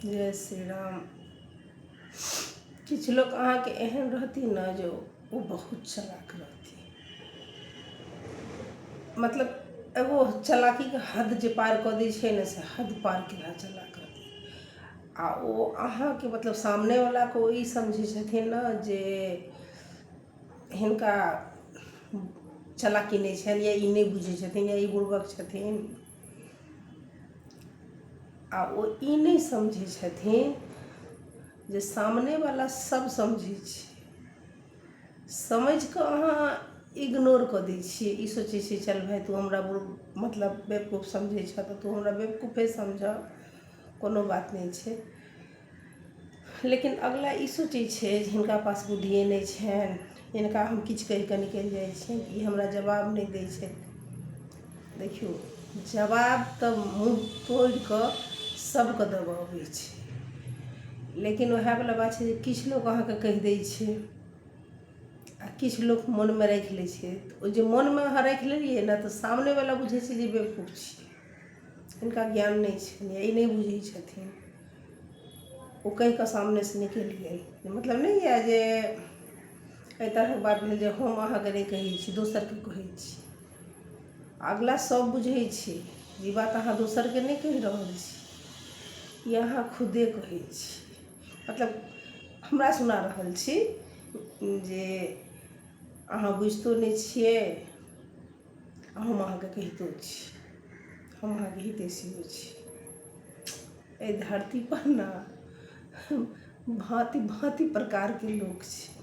जय श्री राम। किछु लोग अहाँके एहन रहती न जो वो बहुत चालाक रहती, मतलब एगो चालाकी के हद जे पार कऽ दै छै ने से हद पार केला चालाक रहती। आ वो अहाँके मतलब सामने वाला को ई समझै छथिन न जे हिनका चालाकी नहीं छनि या ई नहीं बुझै छथिन या ई बुड़बक छथिन। आ वो ई नहीं समझै छथिन जे सामने वाला सब समझै छै, समझ कऽ अहाँ इग्नोर कऽ दै छियै। ई सोचै छियै चल भाई तू हमरा मतलब बेवकूफ़ समझै छ तऽ तू हमरा बेवकूफ़े समझ, कोनो बात नहीं छै। लेकिन अगला ई सोचै छै जे हिनका पास बुद्धिए नहीं छनि, हिनका हम किछु कहि कऽ निकलि जाइ छियनि, ई हमरा जवाब नहीं दै छै। देखियौ, जवाब तऽ मुँह तोड़ि कऽ सबके देबऽ अबै छै, लेकिन वएह वाला बात छै जे किछु लोग अहाँके कहि दै छै आ किछु लोग मोनमे राखि लै छै। ओ जे मोनमे अहाँ राखि लेलियै ने तऽ सामने वाला बुझै छै जे बेवकूफ छियै, हिनका ज्ञान नहीं छनि या ई नहीं बुझै छथिन। वो कहि कऽ सामने से निकलि गेल, मतलब नहीं यऽ जे एहि तरहक बात भेल जे हम अहाँके नहीं कहै छी, दोसरके कहै छी। अगला सब बुझै छै ई बात अहाँ दोसरके नहीं कहि रहल छी, ई अहाँ खुदे कहै छी। मतलब हमरा सुना रहल छी जे अहाँ बुझितो नहीं छियै, हम अहाँके कहितो छी, हम अहाँके हितैषियो छी। एहि धरती पर ना भांति भांति प्रकार के लोग छै।